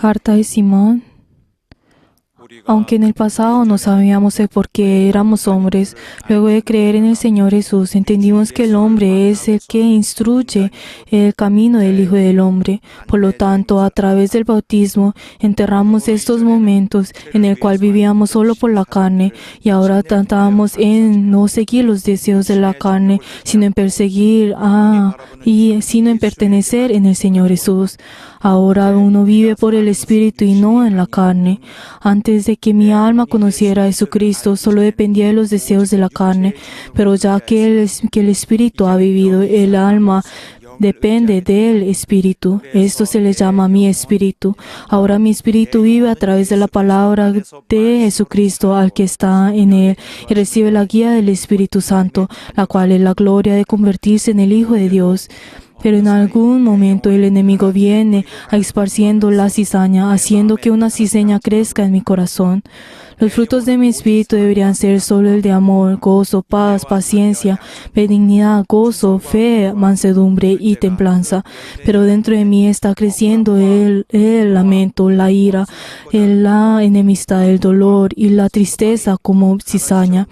Carta de Simón. Aunque en el pasado no sabíamos el por qué éramos hombres, luego de creer en el Señor Jesús, entendimos que el hombre es el que instruye el camino del Hijo del Hombre. Por lo tanto, a través del bautismo, enterramos estos momentos en el cual vivíamos solo por la carne y ahora tratamos en no seguir los deseos de la carne, sino en perseguir sino en pertenecer en el Señor Jesús. Ahora uno vive por el Espíritu y no en la carne. Antes de que mi alma conociera a Jesucristo, solo dependía de los deseos de la carne, pero ya que el Espíritu ha vivido, el alma depende del Espíritu. Esto se le llama mi Espíritu. Ahora mi Espíritu vive a través de la palabra de Jesucristo al que está en él y recibe la guía del Espíritu Santo, la cual es la gloria de convertirse en el Hijo de Dios. Pero en algún momento el enemigo viene esparciendo la cizaña, haciendo que una cizaña crezca en mi corazón. Los frutos de mi espíritu deberían ser solo el de amor, gozo, paz, paciencia, benignidad, gozo, fe, mansedumbre y templanza. Pero dentro de mí está creciendo el lamento, la ira, la enemistad, el dolor y la tristeza como cizaña.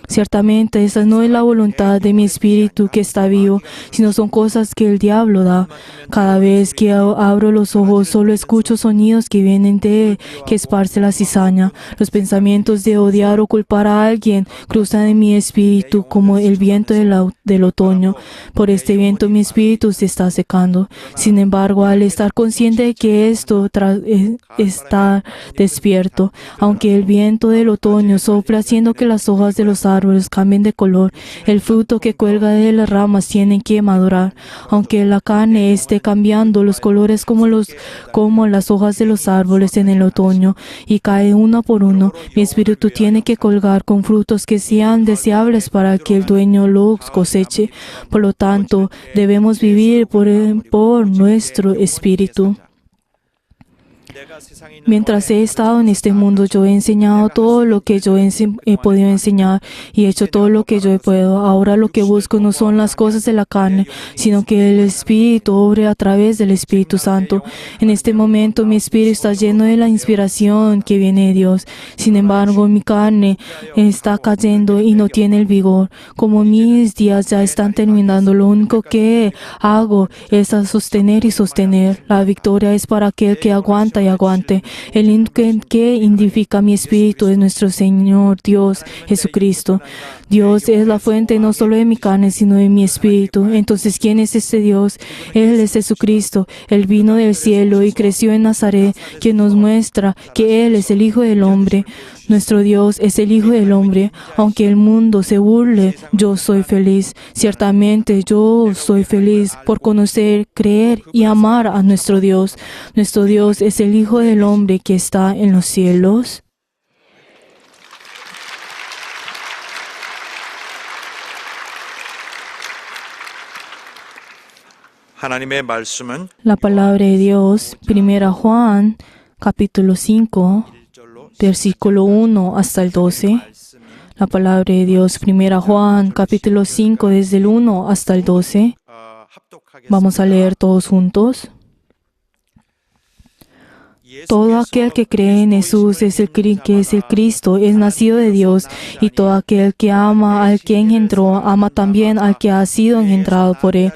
Ciertamente, esa no es la voluntad de mi espíritu que está vivo, sino son cosas que el diablo da. Cada vez que abro los ojos, solo escucho sonidos que vienen de que esparce la cizaña. Los pensamientos de odiar o culpar a alguien cruzan en mi espíritu como el viento del otoño. Por este viento mi espíritu se está secando. Sin embargo, al estar consciente de que esto está despierto, aunque el viento del otoño sopla haciendo que las hojas de los árboles cambien de color, el fruto que cuelga de las ramas tiene que madurar. Aunque la carne esté cambiando los colores como las hojas de los árboles en el otoño y cae uno por uno, mi espíritu tiene que colgar con frutos que sean deseables para que el dueño los coseche. Por lo tanto, debemos vivir por nuestro espíritu. Mientras he estado en este mundo, yo he enseñado todo lo que yo he podido enseñar y he hecho todo lo que yo he podido. Ahora lo que busco no son las cosas de la carne, sino que el Espíritu obre a través del Espíritu Santo. En este momento mi espíritu está lleno de la inspiración que viene de Dios. Sin embargo, mi carne está cayendo y no tiene el vigor. Como mis días ya están terminando, lo único que hago es sostener y sostener. La victoria es para aquel que aguanta y aguante. El que identifica mi espíritu es nuestro Señor Dios Jesucristo. Dios es la fuente no solo de mi carne, sino de mi espíritu. Entonces, ¿quién es este Dios? Él es Jesucristo. Él vino del cielo y creció en Nazaret, quien nos muestra que Él es el Hijo del Hombre. Nuestro Dios es el Hijo del Hombre. Aunque el mundo se burle, yo soy feliz. Ciertamente yo soy feliz por conocer, creer y amar a nuestro Dios. Nuestro Dios es el Hijo del Hombre que está en los cielos. La palabra de Dios, 1 Juan, capítulo 5, versículo 1 hasta el 12. La palabra de Dios, 1 Juan, capítulo 5, desde el 1 hasta el 12. Vamos a leer todos juntos. Todo aquel que cree en Jesús que es el Cristo, es nacido de Dios, y todo aquel que ama al que engendró, ama también al que ha sido engendrado por Él.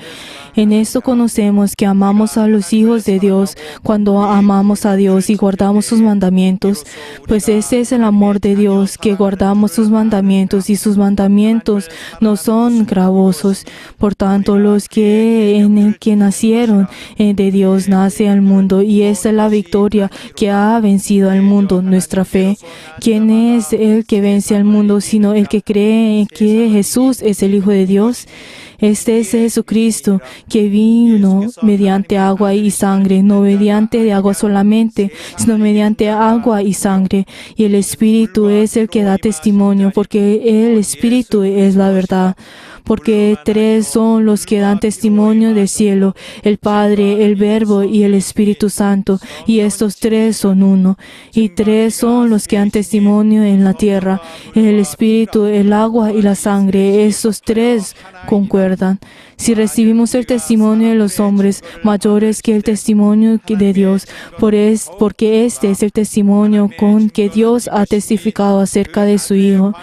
En esto conocemos que amamos a los hijos de Dios cuando amamos a Dios y guardamos sus mandamientos. Pues este es el amor de Dios, que guardamos sus mandamientos, y sus mandamientos no son gravosos. Por tanto, los que nacieron de Dios nace al mundo, y esta es la victoria que ha vencido al mundo, nuestra fe. ¿Quién es el que vence al mundo sino el que cree que Jesús es el Hijo de Dios? Este es Jesucristo, que vino mediante agua y sangre, no mediante de agua solamente, sino mediante agua y sangre. Y el Espíritu es el que da testimonio, porque el Espíritu es la verdad. porque tres son los que dan testimonio del cielo, el Padre, el Verbo y el Espíritu Santo, y estos tres son uno. Y tres son los que dan testimonio en la tierra, el Espíritu, el agua y la sangre. Estos tres concuerdan. Si recibimos el testimonio de los hombres, mayor es que el testimonio de Dios, porque este es el testimonio con que Dios ha testificado acerca de su Hijo.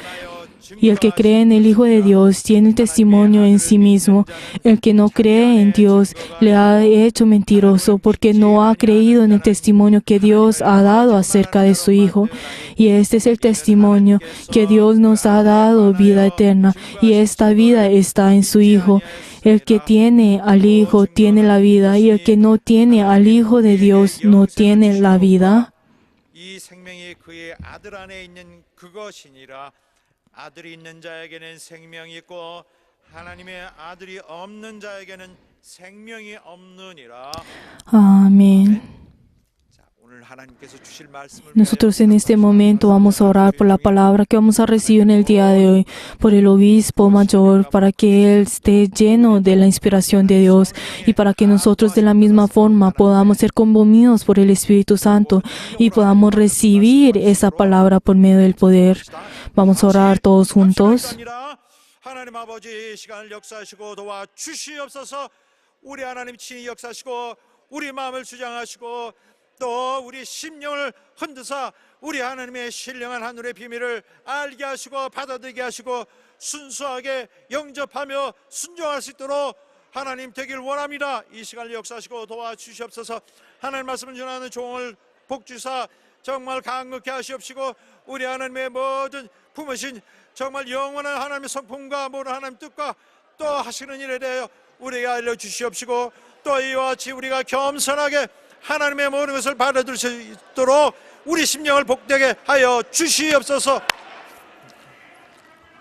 Y el que cree en el Hijo de Dios tiene el testimonio en sí mismo. El que no cree en Dios le ha hecho mentiroso, porque no ha creído en el testimonio que Dios ha dado acerca de su Hijo. Y este es el testimonio, que Dios nos ha dado vida eterna, y esta vida está en su Hijo. El que tiene al Hijo tiene la vida, y el que no tiene al Hijo de Dios no tiene la vida. 이 생명이 그의 아들 안에 있는 그것이니라. 아들이 있는 자에게는 생명이 있고 하나님의 아들이 없는 자에게는 생명이 없느니라. Amén. Nosotros en este momento vamos a orar por la palabra que vamos a recibir en el día de hoy, por el obispo mayor, para que él esté lleno de la inspiración de Dios y para que nosotros de la misma forma podamos ser conmovidos por el Espíritu Santo y podamos recibir esa palabra por medio del poder. Vamos a orar todos juntos. 하나님 아버지 시간을 역사하시고 도와주시옵소서. 우리 하나님 친히 역사하시고 우리 마음을 주장하시고 또 우리 심령을 흔드사 우리 하나님의 신령한 하늘의 비밀을 알게 하시고 받아들이게 하시고 순수하게 영접하며 순종할 수 있도록 하나님 되길 원합니다. 이 시간을 역사하시고 도와주시옵소서. 하나님 말씀을 전하는 종을 복주사 정말 강력케 하시옵시고 우리 하나님의 모든 품으신 정말 영원한 하나님의 성품과 모든 하나님 뜻과 또 하시는 일에 대하여 우리에게 알려주시옵시고 또 이와 같이 우리가 겸손하게 하나님의 모든 것을 받아들일 수 있도록 우리 심령을 복되게 하여 주시옵소서.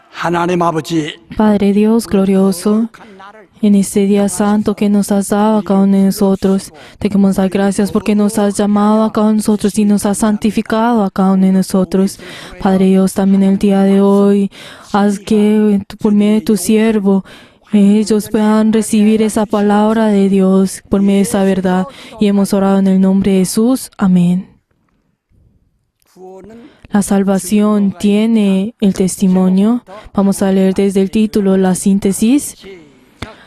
하나님 아버지, Padre Dios glorioso, en este día santo que nos has dado a cada uno de nosotros, te queremos dar gracias porque nos has llamado a cada uno de nosotros y nos has santificado a cada uno de nosotros. Padre Dios, también el día de hoy, haz que por medio de tu siervo, ellos puedan recibir esa palabra de Dios por medio de esa verdad. Y hemos orado en el nombre de Jesús. Amén. La salvación tiene el testimonio. Vamos a leer desde el título la síntesis.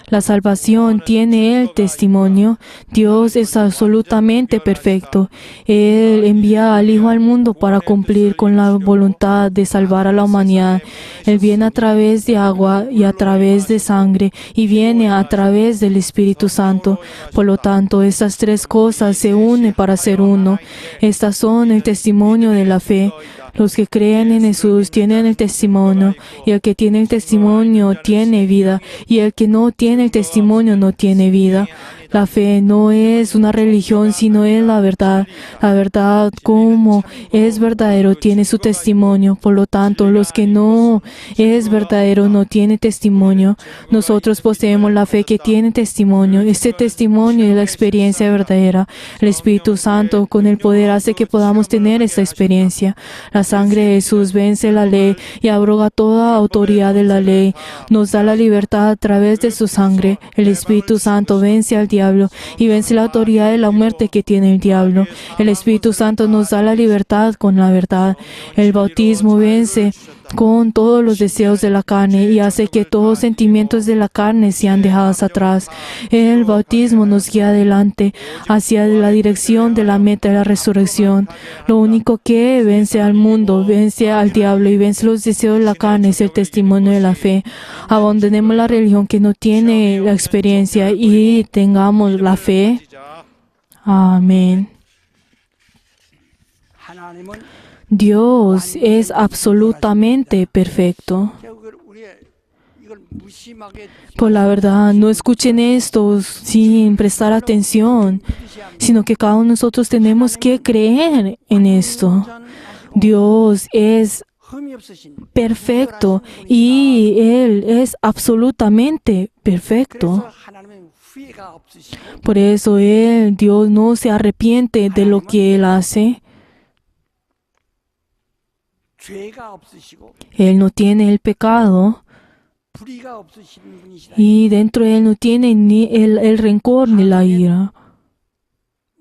La salvación tiene el testimonio. Dios es absolutamente perfecto. Él envía al Hijo al mundo para cumplir con la voluntad de salvar a la humanidad. Él viene a través de agua y a través de sangre y viene a través del Espíritu Santo. Por lo tanto, estas tres cosas se unen para ser uno. Estas son el testimonio de la fe. Los que creen en Jesús tienen el testimonio, y el que tiene el testimonio tiene vida, y el que no tiene el testimonio no tiene vida. La fe no es una religión, sino es la verdad. La verdad, como es verdadero, tiene su testimonio. Por lo tanto, los que no es verdadero no tienen testimonio. Nosotros poseemos la fe que tiene testimonio. Este testimonio es la experiencia verdadera. El Espíritu Santo con el poder hace que podamos tener esta experiencia. La sangre de Jesús vence la ley y abroga toda autoridad de la ley. Nos da la libertad a través de su sangre. El Espíritu Santo vence al diablo y vence la autoridad de la muerte que tiene el diablo. El Espíritu Santo nos da la libertad con la verdad. El bautismo vence con todos los deseos de la carne y hace que todos los sentimientos de la carne sean dejados atrás. El bautismo nos guía adelante hacia la dirección de la meta de la resurrección. Lo único que vence al mundo, vence al diablo y vence los deseos de la carne es el testimonio de la fe. Abandonemos la religión que no tiene la experiencia y tengamos la fe. Amén. Dios es absolutamente perfecto. Por la verdad, no escuchen esto sin prestar atención, sino que cada uno de nosotros tenemos que creer en esto. Dios es perfecto y Él es absolutamente perfecto. Por eso Dios no se arrepiente de lo que Él hace. Él no tiene el pecado. 불의가 없으신 분이시다. Y dentro de él no tiene ni el rencor ni la ira.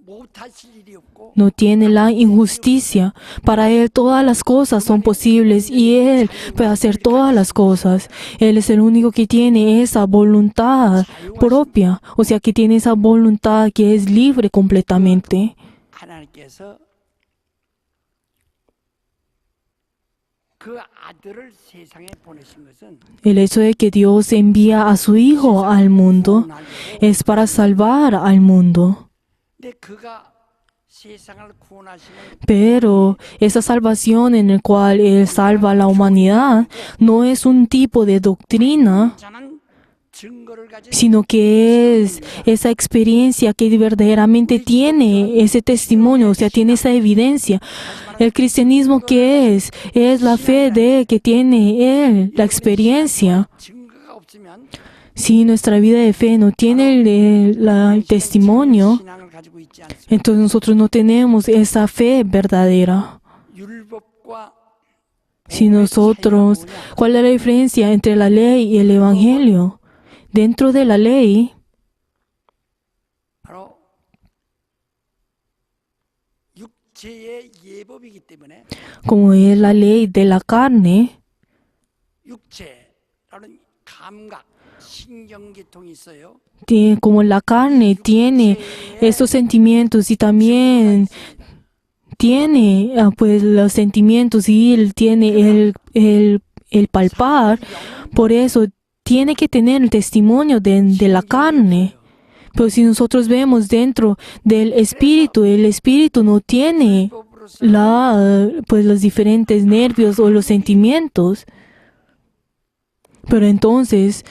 못하실 일이 없고 No tiene la injusticia. Para él todas las cosas son posibles y él puede hacer todas las cosas. Él es el único que tiene esa voluntad propia. O sea, que tiene esa voluntad que es libre completamente. 하나님께서 그 아들을 세상에 보내신 것은 El hecho de que Dios envía a su Hijo al mundo es para salvar al mundo. 근데 그가 세상을 구원하시는 Pero esa salvación en la cual Él salva a la humanidad no es un tipo de doctrina, 잔한 증거를 가진 sino que es esa experiencia que verdaderamente tiene ese testimonio, o sea, tiene esa evidencia. El cristianismo que es la fe de que tiene Él, la experiencia. 증거가 없으면 Si nuestra vida de fe no tiene el testimonio, 신앙을 가지고 있지 않습니다. entonces nosotros no tenemos esa fe verdadera. 율법과 Si nosotros, ¿cuál es la diferencia entre la ley y el evangelio? Dentro de la ley, 바로 육체의 예법이기 때문에 como es la ley de la carne, 육체라는 감각, 신경계통이 있어요. como la carne tiene esos sentimientos y también tiene pues los sentimientos y él tiene el palpar, por eso tiene que tener el testimonio de la carne. Pero si nosotros vemos dentro del espíritu, el espíritu no tiene pues los diferentes nervios o los sentimientos. Pero entonces,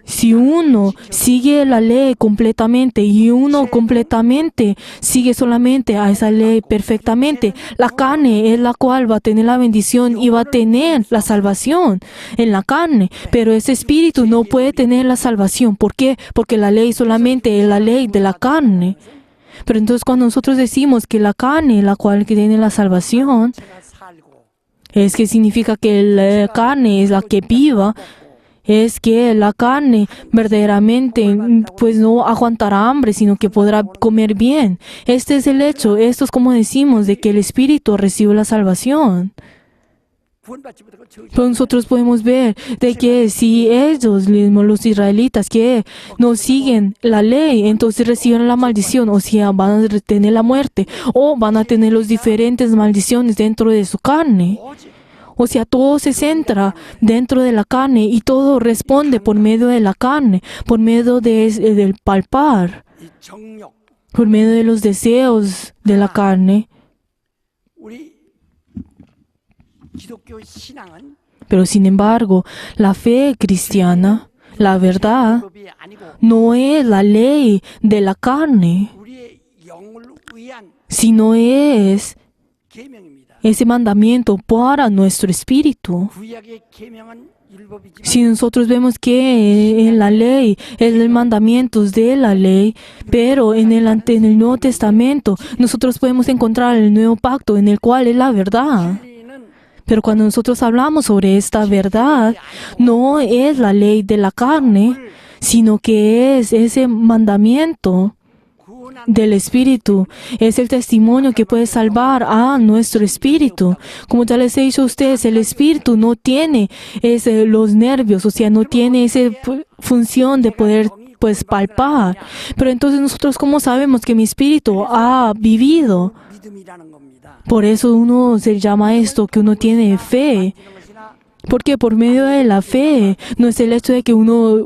si uno sigue la ley completamente y uno completamente sigue solamente a esa ley perfectamente, la carne es la cual va a tener la bendición y va a tener la salvación en la carne. Pero ese espíritu no puede tener la salvación. ¿Por qué? Porque la ley solamente es la ley de la carne. Pero entonces cuando nosotros decimos que la carne es la cual que tiene la salvación, 제가 살고 es que significa que la carne es la que viva. Es que la carne verdaderamente pues no aguantará hambre, sino que podrá comer bien. Este es el hecho. Esto es como decimos de que el Espíritu recibe la salvación. 구원받지 못하고 저 Pero nosotros podemos ver de que si ellos mismos, los israelitas, que no siguen la ley, entonces reciben la maldición, o sea, van a tener la muerte, o van a tener las diferentes maldiciones dentro de su carne. 오직 O sea, todo se centra dentro de la carne y todo responde por medio de la carne, por medio del palpar, 이 정욕 por medio de los deseos de la carne. 우리 기독교 신앙은 Pero sin embargo, la fe cristiana, la verdad, 율법이 아니고 no es la ley de la carne, 우리의 영을 위한 sino es 계명입니다. ese mandamiento para nuestro espíritu. 구약의 계명은 율법이지만 Si nosotros vemos que en la ley es el mandamiento de la ley, pero en el Nuevo Testamento nosotros podemos encontrar el nuevo pacto en el cual es la verdad. 진리는 Pero cuando nosotros hablamos sobre esta verdad, no es la ley de la carne, sino que es ese mandamiento 구원한 del Espíritu. Es el testimonio que puede salvar a nuestro espíritu. Como ya les he dicho a ustedes, el espíritu no tiene los nervios, o sea, no tiene esa función de poder pues palpar. Pero entonces nosotros, ¿cómo sabemos que mi espíritu ha vivido? 믿음이라는 겁니다. Por eso uno se llama esto que uno tiene fe. 이런 것이나 Porque por medio de la fe no es el hecho de que uno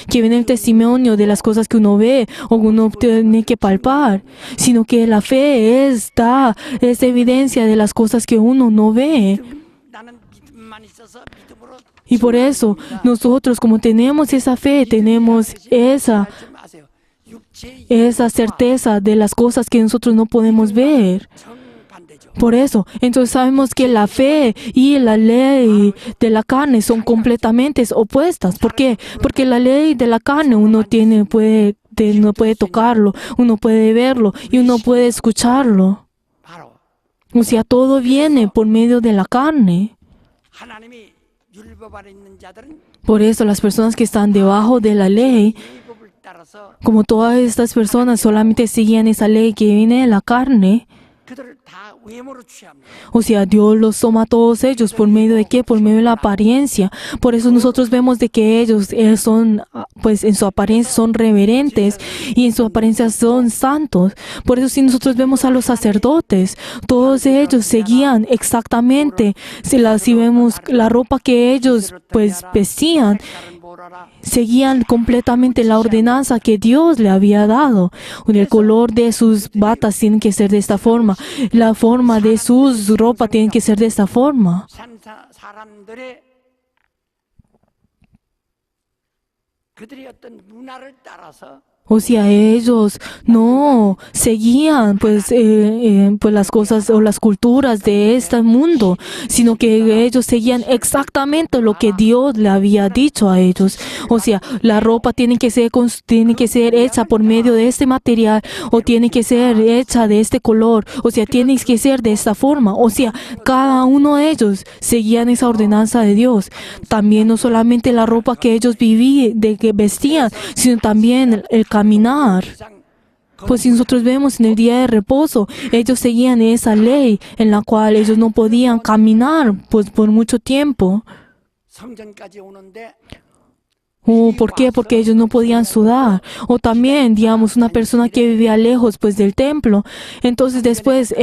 que viene el testimonio de las cosas que uno ve o que uno tiene que palpar, sino que la fe es evidencia de las cosas que uno no ve. 나는 믿음만 있어서 믿음으로 Y por eso nosotros, como tenemos esa fe, tenemos esa 아세요. 육체의 esa certeza de las cosas que nosotros no podemos ver. 정반대죠. Por eso, entonces sabemos que la fe y la ley de la carne son completamente opuestas. ¿Por qué? Porque la ley de la carne uno no puede tocarlo, uno puede verlo y uno puede escucharlo. 바로 O sea, todo viene por medio de la carne. 하나님이 율법 아래 있는 자들은 Por eso las personas que están debajo de la ley, 율법을 따라서 como todas estas personas solamente seguían esa ley que viene de la carne, 그들을 다 외모로 취합니다. o sea, Dios los toma a todos ellos. ¿Por medio de qué? Por medio de la apariencia. Por eso nosotros vemos de que ellos son, pues en su apariencia son reverentes y en su apariencia son santos. Por eso si nosotros vemos a los sacerdotes, todos ellos seguían exactamente, si vemos la ropa que ellos pues vestían, 색깔은 뭐라라 seguían completamente la ordenanza que Dios le había dado. El color de sus batas tiene que ser de esta forma. La forma de sus ropa tiene que ser de esta forma. 사람들의 그들의 어떤 문화를 따라서 O sea, ellos no seguían pues las cosas o las culturas de este mundo, sino que ellos seguían exactamente lo que Dios le había dicho a ellos. O sea, la ropa tiene que ser hecha por medio de este material o tiene que ser hecha de este color. O sea, tiene que ser de esta forma. O sea, cada uno de ellos seguían esa ordenanza de Dios. También no solamente la ropa que ellos que vestían, sino también el caminar. Pues si nosotros vemos en el día de reposo, ellos seguían esa ley en la cual ellos no podían caminar pues por mucho tiempo. 성전까지 오는데 ¿Por qué? Porque ellos no podían sudar. O también, digamos, una persona que vivía lejos pues del templo. Entonces después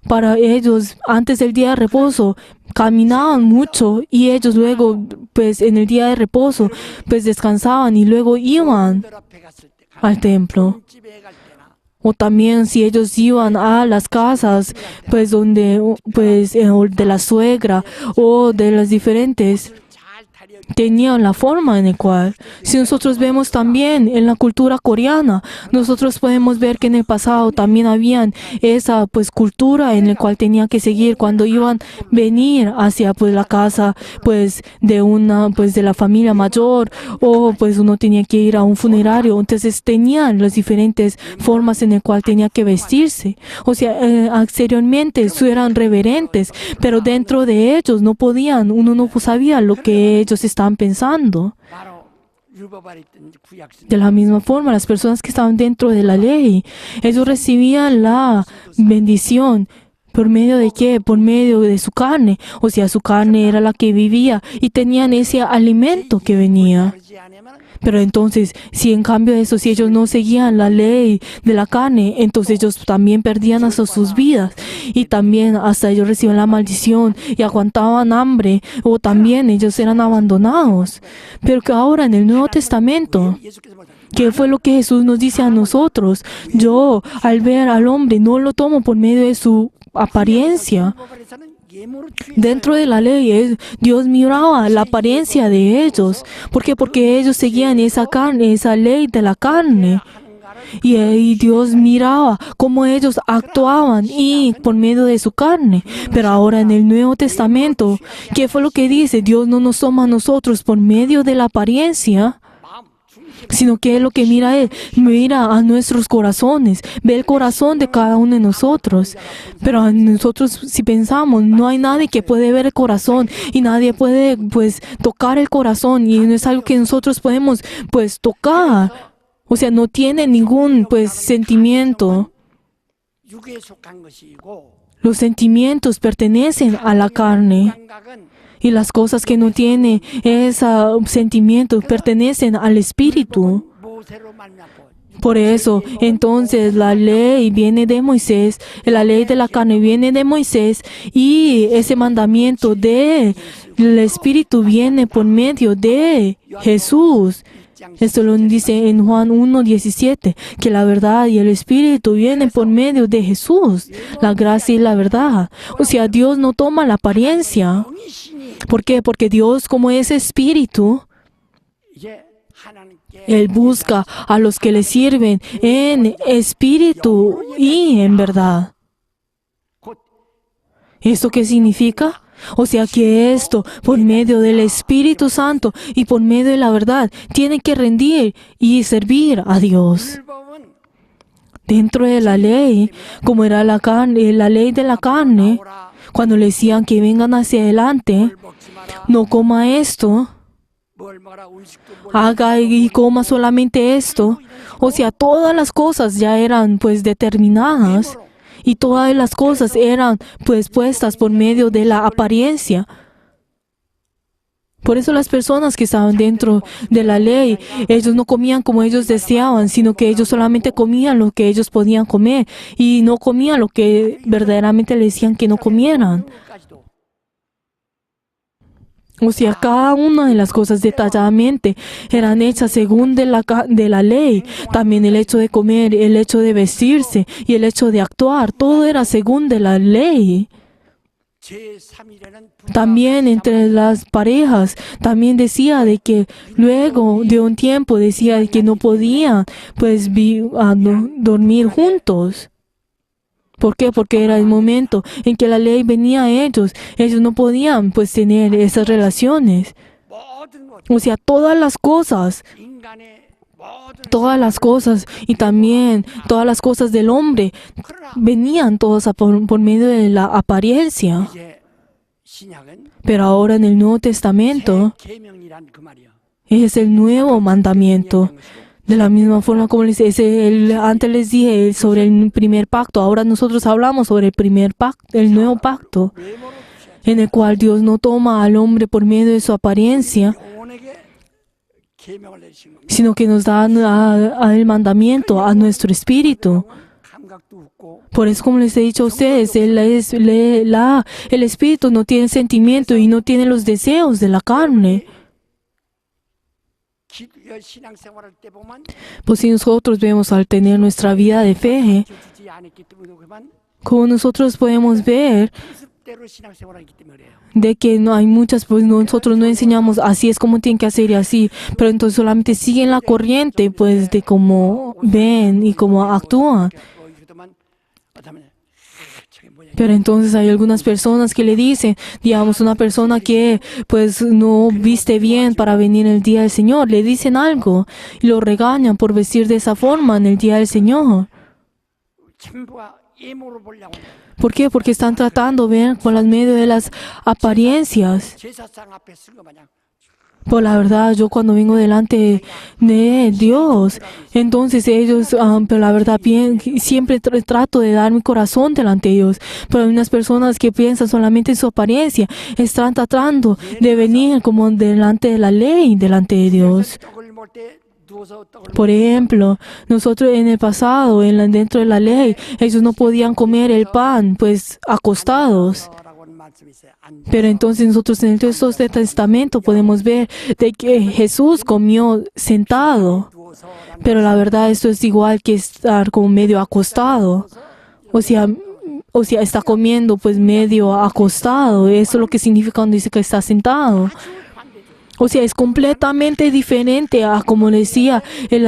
para ellos, antes del día de reposo, caminaban mucho y ellos luego, pues en el día de reposo, pues descansaban y luego iban 들 앞에 갔을 때 al templo. 집에 갈 때나 O también si ellos iban a las casas, pues de la suegra o de las diferentes, 잘 다려 tenían la forma en la cual. Si nosotros vemos también en la cultura coreana, nosotros podemos ver que en el pasado también habían esa pues cultura en la cual tenían que seguir cuando iban a venir hacia pues la casa pues de la familia mayor o pues uno tenía que ir a un funerario. Entonces tenían las diferentes formas en las cual tenía que vestirse. O sea, exteriormente eran reverentes, pero dentro de ellos no podían, uno no sabía lo que ellos estaban pensando. 바로 율법 아래 있던 구약 De la misma forma, las personas que estaban dentro de la ley, ellos recibían la bendición. ¿Por medio de qué? Por medio de su carne. O sea, su carne era la que vivía y tenían ese alimento que venía. 그러지 않으면 Pero entonces, si en cambio de eso, si ellos no seguían la ley de la carne, entonces ellos también perdían hasta sus vidas y también hasta ellos recibían la maldición y aguantaban hambre o también ellos eran abandonados. Pero que ahora en el Nuevo Testamento, 예수께서 말씀 ¿qué fue lo que Jesús nos dice a nosotros? Yo, al ver al hombre, no lo tomo por medio de su apariencia. 율법 아래서는 예모로 취해서 Dentro de la ley, Dios miraba la apariencia de ellos. ¿Por qué? Porque ellos seguían esa carne, esa ley de la carne. 하는가를 Y Dios miraba cómo ellos actuaban y por medio de su carne. Pero ahora en el Nuevo Testamento, ¿qué fue lo que dice? Dios no nos toma a nosotros por medio de la apariencia, 마음 중심 sino que lo que mira Él, mira a nuestros corazones, ve el corazón de cada uno de nosotros. Pero a nosotros, si pensamos, no hay nadie que puede ver el corazón y nadie puede, pues, tocar el corazón y no es algo que nosotros podemos, pues, tocar. O sea, no tiene ningún, pues, sentimiento. 육에 속한 것이고 Los sentimientos pertenecen a la carne. 감각은 Y las cosas que no tienen ese sentimiento pertenecen al espíritu. 모세로 말미암고 Por eso, entonces, la ley viene de Moisés, la ley de la carne viene de Moisés y ese mandamiento del espíritu viene por medio de Jesús. Esto lo dice en Juan 1:17, que la verdad y el espíritu vienen por medio de Jesús, la gracia y la verdad. O sea, Dios no toma la apariencia. 영이 신이 ¿Por qué? Porque Dios, como es espíritu, 이제 하나님께 Él busca a los que le sirven en espíritu y en verdad. 곧 ¿Esto qué significa? O sea que esto, por medio del Espíritu Santo y por medio de la verdad, tiene que rendir y servir a Dios. 율법은 Dentro de la ley, como era la carne, la ley de la carne, 나오라 cuando le decían que vengan hacia adelante, 뭘 먹지 마라. no coma esto, 뭘 먹어라. 음식도 뭘 haga y coma solamente esto. O sea, todas las cosas ya eran pues determinadas y todas las cosas eran pues puestas por medio de la apariencia. Por eso las personas que estaban dentro de la ley, ellos no comían como ellos deseaban, sino que ellos solamente comían lo que ellos podían comer y no comían lo que verdaderamente le decían que no comieran. 까지도 O sea, cada una de las cosas detalladamente eran hechas según de la ley. También el hecho de comer, el hecho de vestirse y el hecho de actuar, todo era según de la ley. 제3일에는 También entre las parejas, también decía de que luego de un tiempo decía de que no podían pues dormir juntos. ¿Por qué? Porque era el momento en que la ley venía a ellos. Ellos no podían pues tener esas relaciones. 모든 것, O sea, todas las cosas y también todas las cosas del hombre venían todas por medio de la apariencia. 이제 신약은 Pero ahora en el Nuevo Testamento 계명이란 그 말이야. es el nuevo mandamiento. De la misma forma como antes les dije sobre el primer pacto, ahora nosotros hablamos sobre el primer pacto, el nuevo pacto, 외모로 en el cual Dios no toma al hombre por medio de su apariencia, 영혼에게 계명을 내리신 겁니다. sino que nos da el mandamiento a nuestro espíritu. 감각도 없고 Por eso, como les he dicho a ustedes, el espíritu no tiene sentimiento y no tiene los deseos de la carne. 신앙생활할 때 보면 Pues si nosotros vemos al tener nuestra vida de fe, 주지 않았기 때문에 그만 como nosotros podemos ver 습대로 신앙생활하기 때문에 그래요. de que no hay muchas, pues nosotros no enseñamos así es como tienen que hacer y así, pero entonces solamente siguen la corriente, pues de cómo ven y cómo actúan. 보여주더만 어쩌면 저게 뭐냐. Pero entonces hay algunas personas que le dicen, digamos, una persona que pues no viste bien para venir el día del Señor, le dicen algo y lo regañan por vestir de esa forma en el día del Señor. 전부가 예모로 보려고 ¿Por qué? Porque están tratando de ver por las medio de las apariencias. 제사상 앞에 쓴 거 마냥 Por la verdad, yo cuando vengo delante de Dios, entonces ellos, pero la verdad, siempre trato de dar mi corazón delante de Dios. Pero hay unas personas que piensan solamente en su apariencia, están tratando de venir como delante de la ley, delante de Dios. 떡을 먹을 때 누워서 떡을 Por ejemplo, nosotros en el pasado, dentro de la ley, ellos no podían comer el pan, pues acostados. 먹으라고 하는 말씀이 있어요. 안 Pero entonces nosotros en el Nuevo Testamento podemos ver de que Jesús comió sentado. 누워서라는 Pero la verdad esto es igual que estar como medio acostado. O sea, está comiendo pues medio acostado. Eso es lo que significa cuando dice que está sentado. O sea, es completamente diferente a como decía en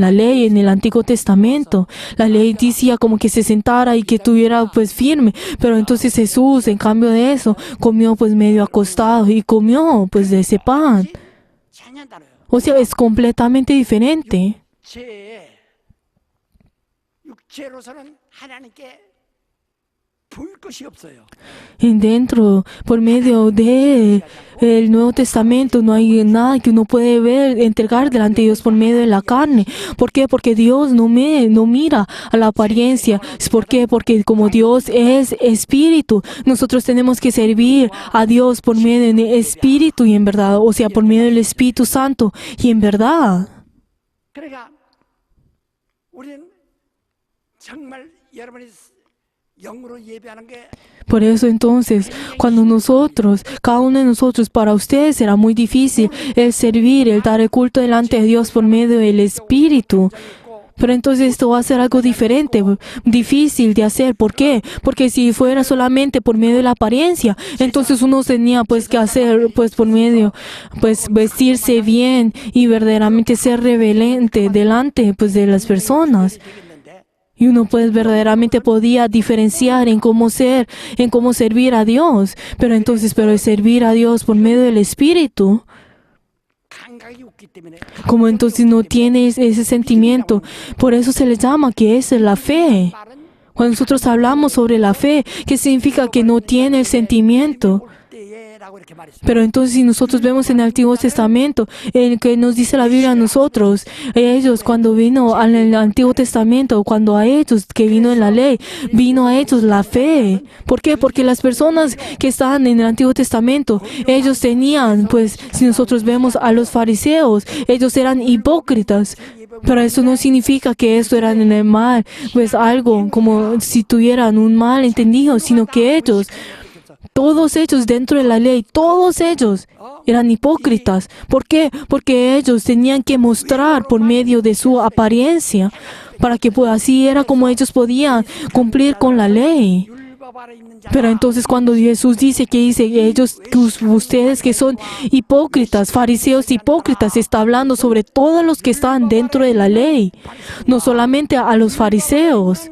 la ley, en el Antiguo Testamento. La ley decía como que se sentara y que estuviera pues firme. Pero entonces Jesús, en cambio de eso, comió pues medio acostado y comió pues de ese pan. 찬양단어요. O sea, es completamente diferente. 육체로서는 하나님께 보일 것이 없어요. Y dentro, por medio de el Nuevo Testamento, no hay nada que uno puede ver, entregar delante de Dios por medio de la carne. ¿Por qué? Porque Dios no mira a la apariencia. ¿Por qué? Porque como Dios es espíritu, nosotros tenemos que servir a Dios por medio del espíritu y en verdad, o sea, por medio del Espíritu Santo y en verdad. 그러니까 우리는 정말 여러분이 영으로 예배하는 게 Por eso entonces, cuando nosotros, cada uno de nosotros, para ustedes será muy difícil el servir, el dar el culto delante de Dios por medio del Espíritu. Pero entonces esto va a ser algo diferente, difícil de hacer. ¿Por qué? Porque si fuera solamente por medio de la apariencia, entonces uno tenía pues que hacer pues por medio, pues vestirse bien y verdaderamente ser reverente delante pues de las personas. Y uno pues verdaderamente podía diferenciar en cómo servir a Dios. Pero el servir a Dios por medio del Espíritu, 감각이 없기 때문에 como entonces no tiene ese sentimiento, por eso se le llama que es la fe. 말은 Cuando nosotros hablamos sobre la fe, ¿qué significa que no tiene el sentimiento? 올 때에라고 이렇게 말했어요. Pero entonces si nosotros vemos en el Antiguo Testamento, en que nos dice la Biblia a nosotros, ellos cuando vino en el Antiguo Testamento, cuando a ellos que vino en la ley, vino a ellos la fe. ¿Por qué? Porque las personas que estaban en el Antiguo Testamento, ellos tenían, pues si nosotros vemos a los fariseos, ellos eran hipócritas. Pero eso no significa que esto eran en el mal, pues algo como si tuvieran un mal entendido, sino que ellos, todos ellos dentro de la ley, todos ellos eran hipócritas. ¿Por qué? Porque ellos tenían que mostrar por medio de su apariencia, para que pues, así era como ellos podían cumplir con la ley. 율법 아래 있는 자 Pero entonces cuando Jesús dice que ellos, que ustedes que son hipócritas, fariseos hipócritas, está hablando sobre todos los que están dentro de la ley, no solamente a los fariseos,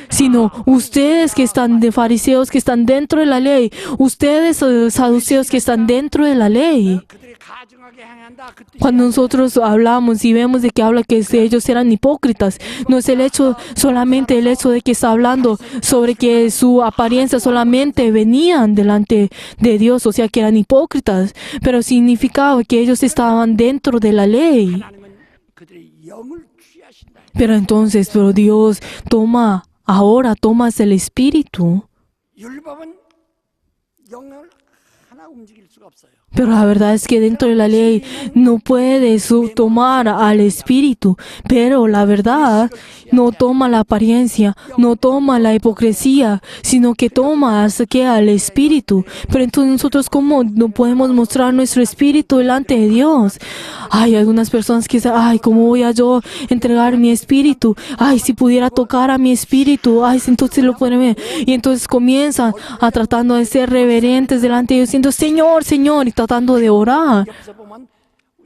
sino ustedes que están de fariseos que están dentro de la ley, ustedes saduceos que están dentro de la ley. 그들이 가증하게 행한다. 그 뜻이 Cuando nosotros hablamos y vemos de que habla que ellos eran hipócritas, no es solamente el hecho de que está hablando sobre que su apariencia solamente venían delante de Dios, o sea que eran hipócritas, pero significaba que ellos estaban dentro de la ley. 하나님은 그들의 영을 취하신다. Pero Dios ahora tomas el espíritu. 율법은 영을 하나 움직일 수가 없어요. Pero la verdad es que dentro de la ley no puedes tomar al espíritu, pero la verdad no toma la apariencia, no toma la hipocresía, sino que toma al espíritu. Pero entonces nosotros ¿cómo no podemos mostrar nuestro espíritu delante de Dios? Hay algunas personas que dicen, ay, ¿cómo voy a yo entregar mi espíritu? Ay, si pudiera tocar a mi espíritu, ay, entonces lo pueden ver. Y entonces comienzan tratando de ser reverentes delante de Dios, diciendo, Señor, Señor, y tratando de orar. 옆에서 보면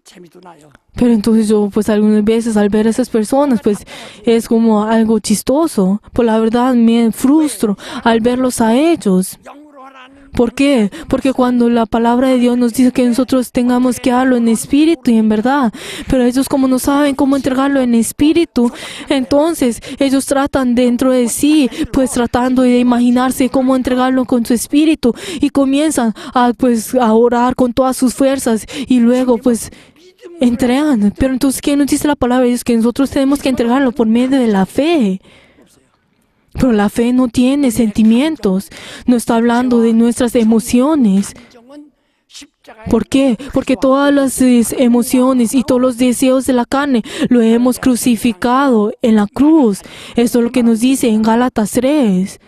재미도 나요. Pero entonces yo, pues algunas veces al ver a esas personas, pues es como algo chistoso. Por la verdad me frustro al verlos a ellos. 영으로 하라는 ¿Por qué? Porque cuando la palabra de Dios nos dice que nosotros tengamos que darlo en espíritu y en verdad, pero ellos como no saben cómo entregarlo en espíritu, entonces ellos tratan dentro de sí, pues tratando de imaginarse cómo entregarlo con su espíritu y comienzan a orar con todas sus fuerzas y luego pues entregan. Pero entonces, ¿qué nos dice la palabra de Dios? Que nosotros tenemos que entregarlo por medio de la fe. Pero la fe no tiene sentimientos, no está hablando de nuestras emociones. 감정은 십자가에 ¿Por qué? Porque todas las emociones y todos los deseos de la carne lo hemos crucificado en la cruz. Eso es lo que nos dice en Gálatas 3.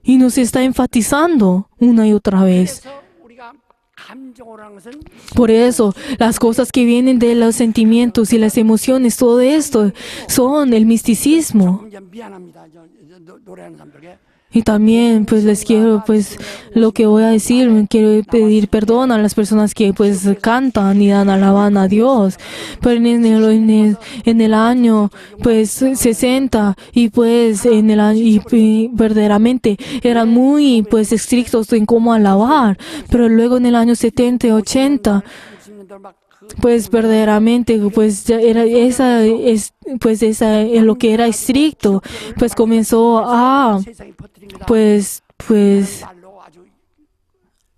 Y nos está enfatizando una y otra vez. 그래서 우리가 감정을 하는 것은 Por eso, las cosas que vienen de los sentimientos y las emociones, todo esto son el misticismo. 이제 미안합니다. 노래하는 사람들에게 Y también, pues les quiero, pues lo que voy a decir, quiero pedir perdón a las personas que pues cantan y dan alabanza a Dios. Pero en el año, pues 60 y pues en el año, y verdaderamente eran muy pues estrictos en cómo alabar. Pero luego en el año 70 y 80, 60년대 막 pues verdaderamente pues ya era en lo que era estricto, pues comenzó a 세상에 퍼뜨린 거다. pues 말로 아주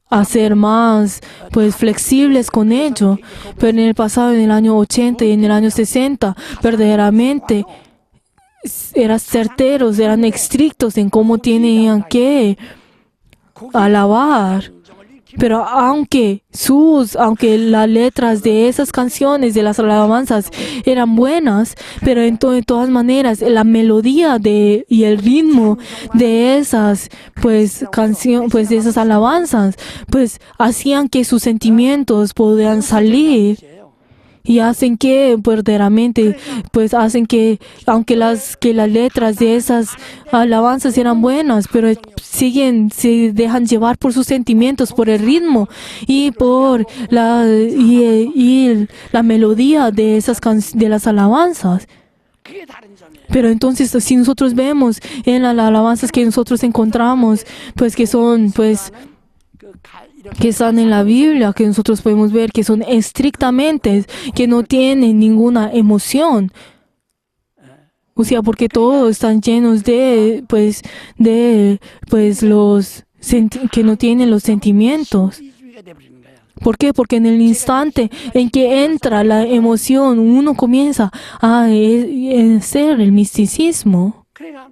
a ser más pues flexibles con ello. Pero en el pasado, en el año 80 y en el año 60, verdaderamente eran certeros, eran estrictos en cómo tenían que alabar. Pero aunque las letras de esas canciones, de las alabanzas, eran buenas, pero de todas maneras, la melodía y el ritmo de esas, pues, de esas alabanzas, pues, hacían que sus sentimientos pudieran salir. Y hacen que verdaderamente, pues hacen que, aunque las letras de esas alabanzas eran buenas, pero se dejan llevar por sus sentimientos, por el ritmo y por la melodía de de las alabanzas. 그게 다른 점이에요. Pero entonces, si nosotros vemos en las alabanzas que nosotros encontramos, pues que son, pues, que están en la Biblia, que nosotros podemos ver que son estrictamente, que no tienen ninguna emoción. O sea, porque todos están llenos de los que no tienen los sentimientos. 신비주의가 돼버리는 거야. ¿Por qué? Porque en el instante en que entra la emoción, uno comienza a ser el misticismo. 그러니까